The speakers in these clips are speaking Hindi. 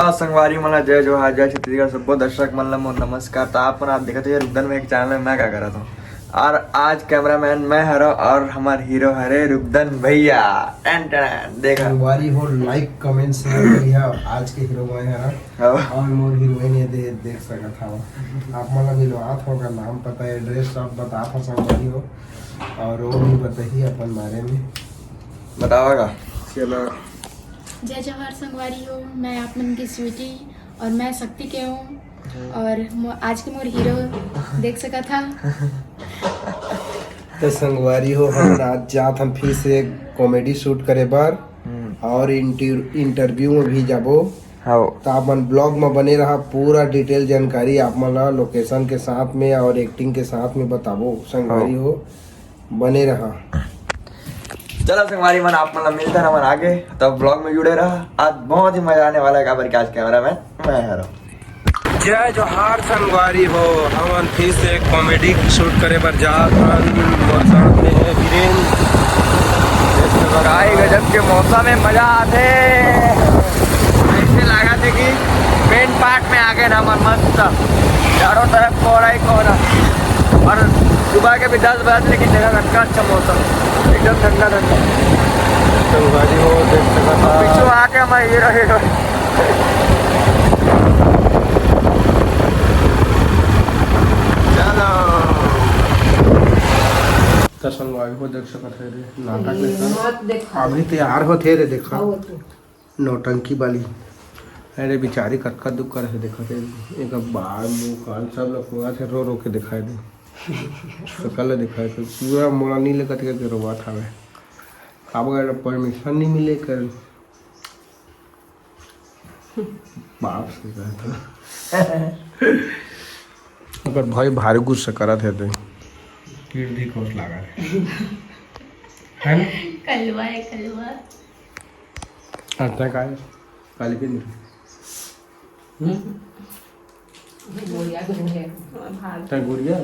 संगवारी हो लाइक कमेंट शेयर करिए। आज के हीरो मैं हरा और मोर हीरोइन ये देख सकत था आप मला मिलवात होगा नाम पता एड्रेस सब बता था संगवारी हो और वो भी बताइए अपन बारे में बताओगा। चलो जय जवाहर संगवारी हो, मैं आप मन की स्वीटी और मैं शक्ति के हूँ और आज के मोर हीरो देख सका था। तो संगवारी हो हम आज जात हम फिर से कॉमेडी शूट करे बार और इंटरव्यू में भी जाबो। तो अपन ब्लॉग में बने रहा पूरा डिटेल जानकारी आप मला लोकेशन के साथ में और एक्टिंग के साथ में बताबो। संगवारी हो बने रहा। चलो संगवारी मन आप मतलब मिलते हैं मन आगे तब ब्लॉग में जुड़े रहा। आज बहुत ही मजा आने वाला है। काबर के आज कैमरामैन मैं हरो। जय जोहार संगवारी हो हम फिर से कॉमेडी शूट करे बर जात हन मोर साथ में है वीरेंद्र। आई गजब के मौसम में मजा आते ऐसे लगा थे कि मेन पार्ट में आ गए ना मन मस्त चारों तरफ कोहरा ही कोहरा और सुबह के भी 10 बजे लेकिन जगह का अच्छा मौसम एकदम ठंडा ठंडा। संगवारी हो देख सकता पीछे आके हमारे हीरो तो संगवारी हो देख सकत है रे नाटक में अभी तैयार होते रे देखा नौटंकी वाली अरे बेचारी कटका दुख कर देखा थे एक बाल मुंह कान सब लोग पूरा थे रो रो के दिखाई दे सकल दिखाई तो पूरा मोला नहीं लेकर के रोवा था वे अब अगर परमिशन नहीं मिले कर बाप से कहता अगर भाई भारी गुस्सा करा थे तो कीड़ भी खोस लगा है ना कलवा है कलवा आता का काली के नहीं गुड़िया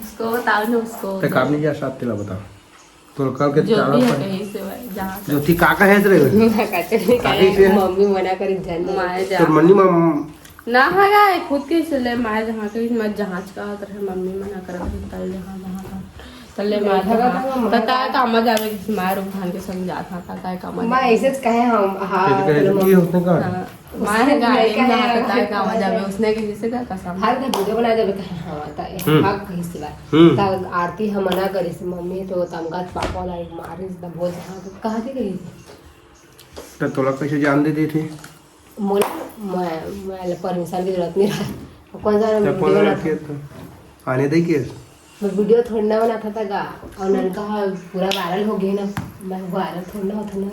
उसको बताओ ना उसको ते काम नहीं किया साथ तेला बताओ तो कल के जो चारों भी है पर कहीं से जहाँ जो थी काका है रे मम्मी मना करी मारे तो मन्नी मम ना है खुद के चले मारे जहाँ के मत जहाँ का तरह मम्मी मना कर तल जहाँ जहाँ का तले मारे तो काय काम जावे मार उठान के समझा था काय काम मैं ऐसे कहे हम हां की उसने कहा मारे गाय का काय काम जावे उसने किसी से का कसम हर का वीडियो बना देबे कहे हां ता हां कहि से बात ता आरती हम मना करी से मम्मी तो तमका पापा ला मारे से बोल हां कहा थी कही तो तोला कैसे जान दे दी थी मैं परमिशन की जरूरत नहीं रहा कौन सा वीडियो बना था आने दे के मैं वीडियो थोड़ा बना था गा और ननका पूरा वायरल हो गया ना मैं वायरल थोड़ा होता ना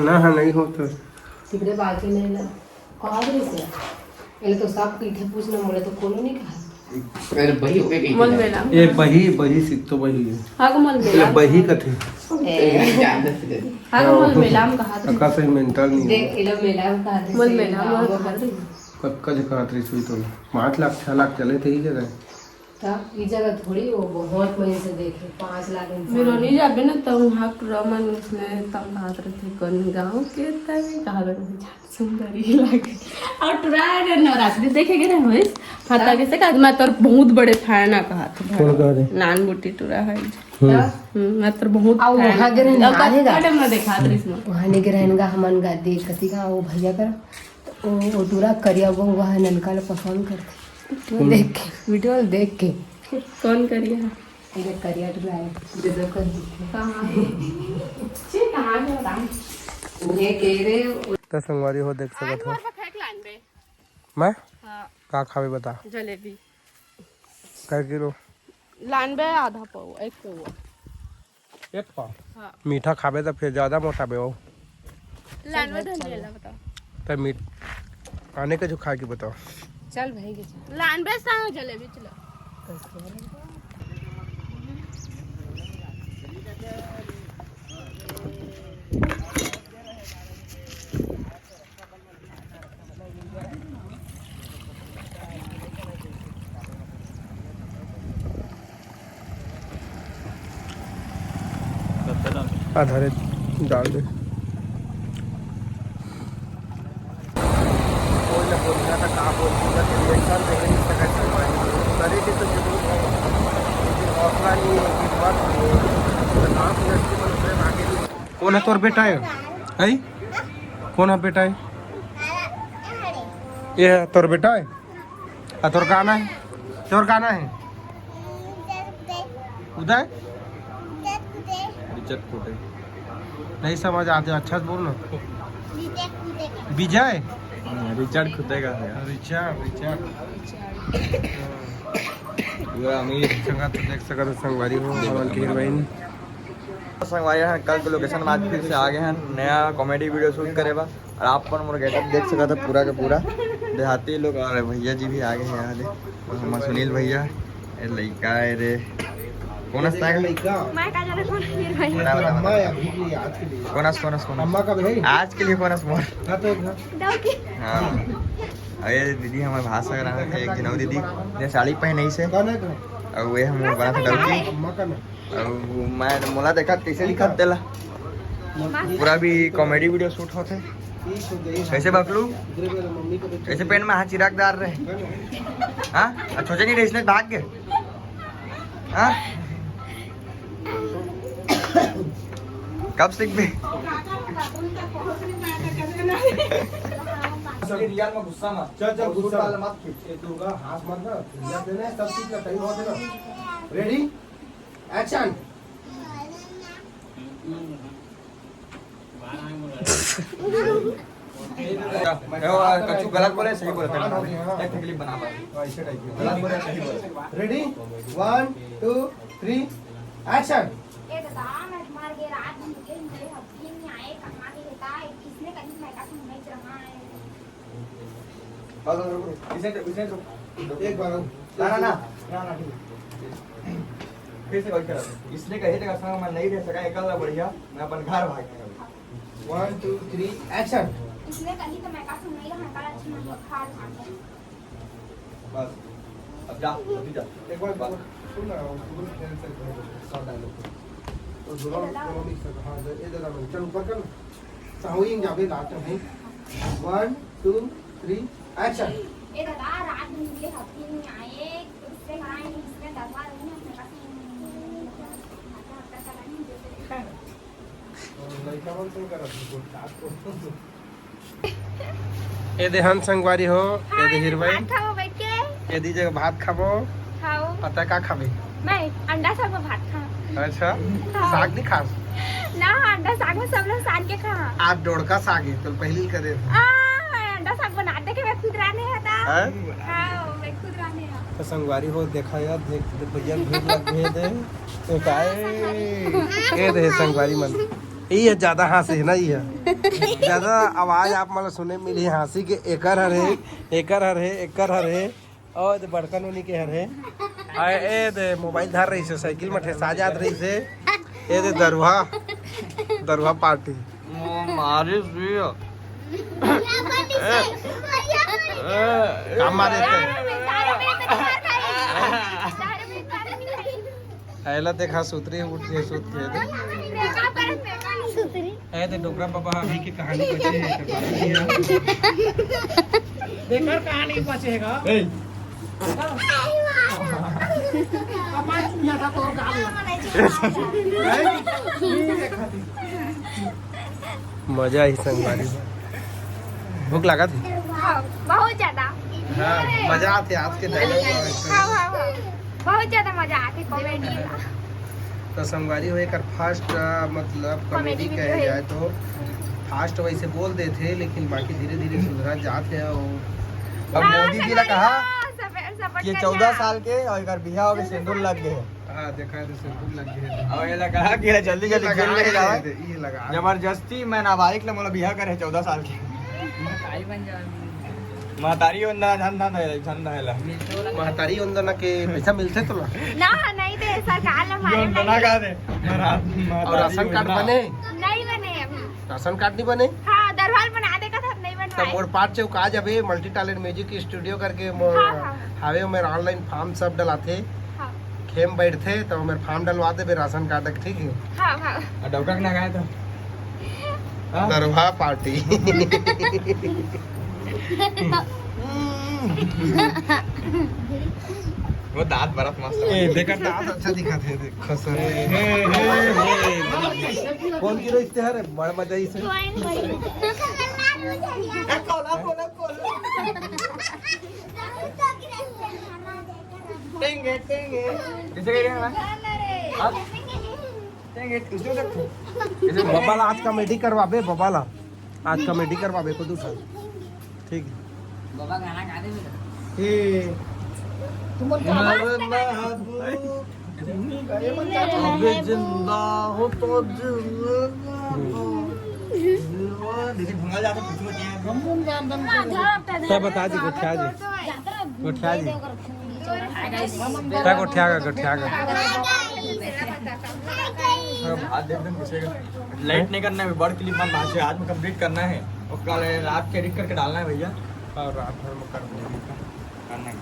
ना हाँ नहीं होता तिकडे बाकी नहीं ना कहा दे से पहले तो सब पीठे पूछना मोले तो कोनो नहीं कहा अरे बही हो गई मल मेला ये बही सिक तो बही है हां मल ये मेला बही कथे हां मल मेला हम कहा था अका से मेंटल नहीं देख इला मेला कहा दे मल मेला हम कहा था कक्का जका रही सुई तो 5 लाख 6 लाख चले थे ही जगह तब ये जगह थोड़ी वो बहुत महीने से देखे 5 लाख मेरो नहीं जाबे ना तो वहां रमन उसने तम कहा थे कौन गांव के तभी कहा सुंदरी लागे और ट्राई नवरात्रि देखेगे ना होइस फाता के से का मैं तोर बहुत बड़े फैन आ कहा था कौन कह रहे नान बुटी टुरा है मैं तोर बहुत आ वहां के रहने वाले गा टाइम में देखा दृश्य में वहां ने के रहने का हमन गा देख कति का वो भैया कर वो टूरा करिया वो वहां ननका ले पसंद करते देख के वीडियो देख के कौन करिया ये करिया टूरा है देखो कर कहां है से कहां है बता ये कह रहे तो संगवारी हो देख सकत हो फेंक लाइन पे मैं हां का खावे बता जलेबी कै किलो लाइन पे आधा पाव एक पाव एक पाव हां मीठा खावे तो फिर ज्यादा मोटा बे हो लाइन में धन लेला बताओ तो मीठ आने के जो खा के बताओ चल भाई के लाइन पे सांग जलेबी चलो आधारे डाल दे दुनिया का कहाँ बोलती है रिएक्शन देख रही है कैसे करेगी तो जरूर है, लेकिन हौसला नहीं है, हिम्मत नहीं है, तो काम इंडस्ट्री में उतरे आगे नहीं। कौन है तोर बेटा है? कौन है बेटा है? ये है तोर बेटा है? तोर गाना है? तोर गाना है उदय नहीं समझ आते, अच्छा से बोल ना। विजय रिचर्ड खुदेगा रिचर्ड अमीर संगा तो देख सका तो संगवारी हो हवन की हीरोइन संगवारी हैं। कल के लोकेशन में आज फिर से आ गए हैं, नया कॉमेडी वीडियो शूट करेगा। और आप पर मोर गेटअप देख सका था पूरा का पूरा देहाती लोग। और भैया जी भी आ गए हैं यहाँ और हम सुनील भैया ए लड़का है रे कौन लड़का अम्मा या भिगली आज के लिए कौन अम्मा का भाई आज के लिए कौन मोर हां तो एक हाँ अरे दीदी हमारे भाषा का नाम है एक जिनऊ दीदी ने साड़ी पहनी से कौन है और वे हम बना था डलकी अम्मा का ना और मैं मोला देखा कैसे लिखा देला पूरा भी कॉमेडी वीडियो शूट होते कैसे बकलू मम्मी को कैसे पेन में हाथ चिरागदार रहे हाँ सोचे नहीं रहे इसने भाग गए हाँ कब सीख भी रियल में गुस्सा मत चल गुस्सा मत खींच ये दूंगा हाथ मत ना या देना सब चीज का सही हो देना रेडी एक्शन कछु गलत बोले सही बोले एक क्लिप बना ऐसे टाइप गलत बोले सही बोले रेडी 1 2 3 एक्शन ये दादा मैं तुम्हारे के रात में मुझे मेरे हफ्ते में आए कमा के देता है किसने कहीं मैं का सुन नहीं रहा है एक बार ना फिर से करा इसने कहे थे संग मैं नहीं रह सका अकेला बढ़िया मैं अपन घर भाग गया 1 2 3 एक्शन इसने कहीं तो मैं का सुन नहीं रहा कल अच्छी नहीं खार खा बस अब जा अभी जा एक बार सुन ना गूगल ट्रांसलेट कर सब डायलॉग तो दोनों मिक्स कर हां ये दादा मैं चल ऊपर कर साहुइंग जाबे लास्ट में 1 2 3 एक्शन ये दादा रात में मुझे हफ्ते में आए उससे कहा इसने दरबार नहीं मैं का लड़का मन सुन कर ए देहन संगवारी हो ए दे हिरवाई खाओ बैठ के ए दी जगह भात खाबो खाओ पता का खाबे मैं अंडा साग में भात खा अच्छा साग नहीं खास ना अंडा साग में सब लोग साग के खा आज डोड़का साग है तो पहली करे अंडा साग बनाते के मैं खुद रहने आता हैं खाओ मैं खुद रहने तो संगवारी हो देखा यार देख भैया भीड़ लग गए थे तो काहे ए दे संगवारी मन ये ज्यादा हंसी है ना ये ज्यादा आवाज आप मतलब सुने मिली हंसी के एकर हरे और बड़कन उन्हीं के हरे ए दे मोबाइल धर रही से साइकिल में ठेसा जात रही से ए दे दरुहा पार्टी मारे सुइया काम मारे ऐला देखा सूत्री उठ के सूत के ए दे डोकरा बाबा अभी की कहानी बची है देखकर कहानी बचेगा मजा ही संगवारी भूख लगा थी बहुत ज्यादा हाँ, मजा आते आज के बहुत ज्यादा मजा आती कॉमेडी तो संगवारी हो एक फर्स्ट मतलब कॉमेडी कहे जाए तो फास्ट वैसे बोल देते लेकिन बाकी धीरे धीरे सुधरा जाते हैं अब मोदी जी ने कहा कि 14 साल के और एक बिहार हो गए सिंदूर लग गए हाँ देखा है तो सिंदूर लग गए और ये लगा कि जल्दी जल्दी खेल के जाओ ये लगा जबरदस्ती मैं नाबालिग ले मोला बिहार करे 14 साल के महतारी अंदर झंडा है महतारी अंदर के पैसा मिलते तो ना नहीं दे सरकार ने जो अंदर का दे और राशन कार्ड बने नहीं बने अभी राशन कार्ड नहीं बने हाँ दरबार बना देगा था नहीं तो बनवाए मोर पार्ट चौक आ जाबे मल्टी टैलेंट म्यूजिक स्टूडियो करके हावे में ऑनलाइन फॉर्म सब डलाते हाँ खेम बैठते तो मेरे फॉर्म डलवा देबे राशन कार्ड ठीक है हाँ हाँ डॉक्टर के ना गए तो दरबार पार्टी वो दांत बरफ मस्त ए देखा दांत अच्छा दिखाते थे खसर कौन की रही है बड़ मजा इसे टेंगे टेंगे किसे कह रहे हैं आप टेंगे किसे देखो बबाला आज कॉमेडी करवाबे बबाला आज कॉमेडी करवाबे खुद उठा ठीक है बाबा गाना गा दे ए अबे जिंदा हो तो लेकिन भंगा जाता कुछ नहीं सब बता जी गोठिया जी गोठिया जी क्या गोठिया का आज देख दिन घुसेगा लाइट नहीं करना है बड़ क्लिप में आज में कंप्लीट करना है और कल रात के एडिट करके डालना है भैया और रात भर में कर देंगे करना है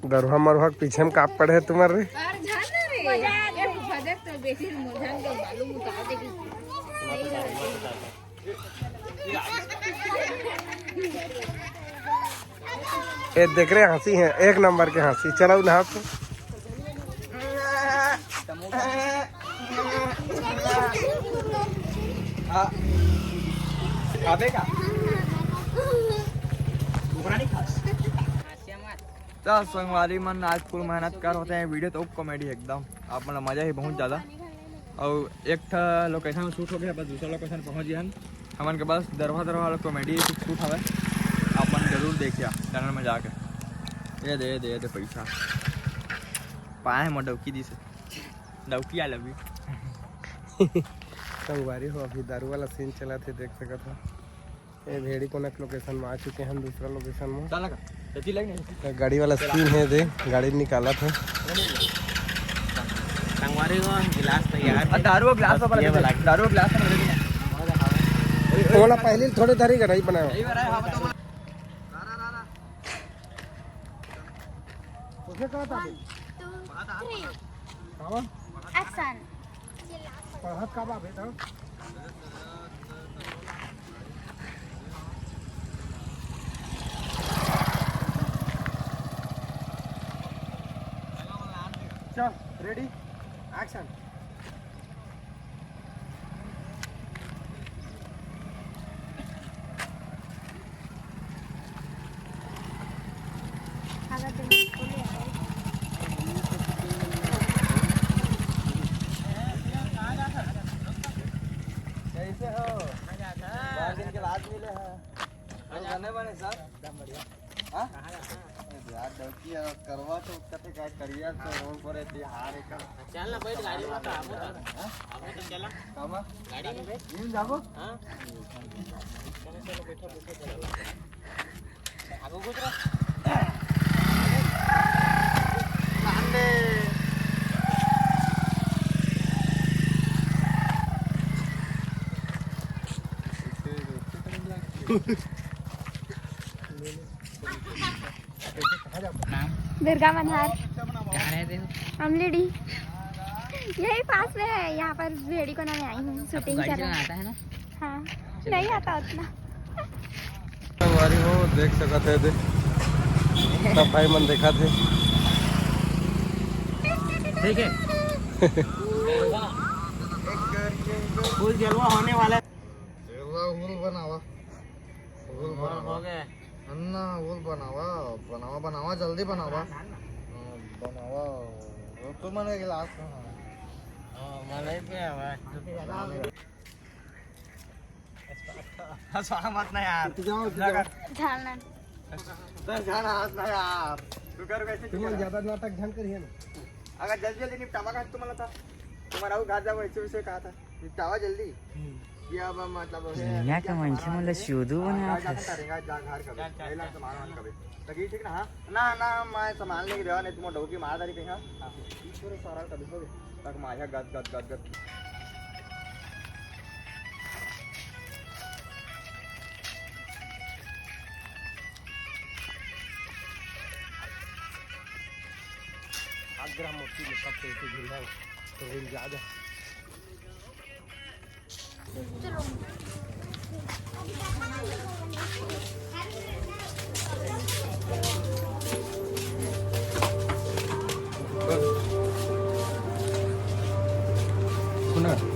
गरुआ मरुआ के पीछे में काप पड़े है तुम्हारे ये देख रहे हंसी है एक नंबर के हंसी चलो ना तो खाबेगा तो संगवारी मन आज फुल मेहनत कर होते हैं वीडियो तो कॉमेडी एकदम आप मतलब मज़ा ही बहुत ज़्यादा और एक था लोकेशन में शूट हो गया बस दूसरा लोकेशन पहुँच गया हमन के पास दरवा वाला कॉमेडी शूट हवे अपन जरूर देखिए चैनल में जाके ये दे पैसा पाए हम डौकी दी से डौकी आ लगी संगवारी हो अभी दारू वाला सीन चला थे देख सका था ये भेड़ी को नक लोकेशन में आ चुके हैं हम दूसरा लोकेशन में चल लगा जल्दी लग नहीं गाड़ी वाला सीन है दे गाड़ी निकाला था संगवारी को गिलास तैयार दारू ग्लास पर दारू ग्लास पर वाला पहले थोड़े धरी का नहीं बनाया उसने कहा था एक्शन पढ़त का बा बेटा चल रेडी एक्शन कैसे हो बाहर दिन के बाद मिले हैं और गाने बने सर एकदम बढ़िया हां यार डौकी करवा तो कते का करियर तो रोड पर है हार एक चल ना बैठ गाड़ी में आबो तो चला कामा गाड़ी में बैठ इन जाबो हां चलो बैठो आगो गुजरा लांडे दुर्गा मनहर क्या रहे थे अमलेडी यही पास में है यहाँ पर भेड़ी को ना मैं आई हूँ शूटिंग गाड़ी कर रहा चलाना हूँ आता है ना हाँ नहीं आता उतना संगवारी हो देख सकते थे सफाई मन देखा थे ठीक है फूल जलवा होने वाला है हुल बनावा हो गया अन्ना हुल बनावा जल्दी बनावा बनावा तो मैंने गिलास मलाई पे आवा हंसा मत ना यार झालना जाना हाथ ना यार तू कर कैसे तुम्हारा ज्यादा नाटक ढंग करिए ना अगर जल्दी जल्दी निपटावा का तुम्हारा था तुम्हारा वो घाट जाओ ऐसे वैसे कहा था निपटावा जल्दी या मतलब दुनिया का मंच में शोधू बना जा करेगा जा घर कभी पहला सामान मान कभी तकी ठीक ना हां ना मैं सामान लेके देवा नहीं तुम डोकी मारदारी कहीं हां पूरे सारा कभी हो तक माया गद आग्रह मूर्ति में सब पैसे गिरना तो ऋण ज्यादा सुना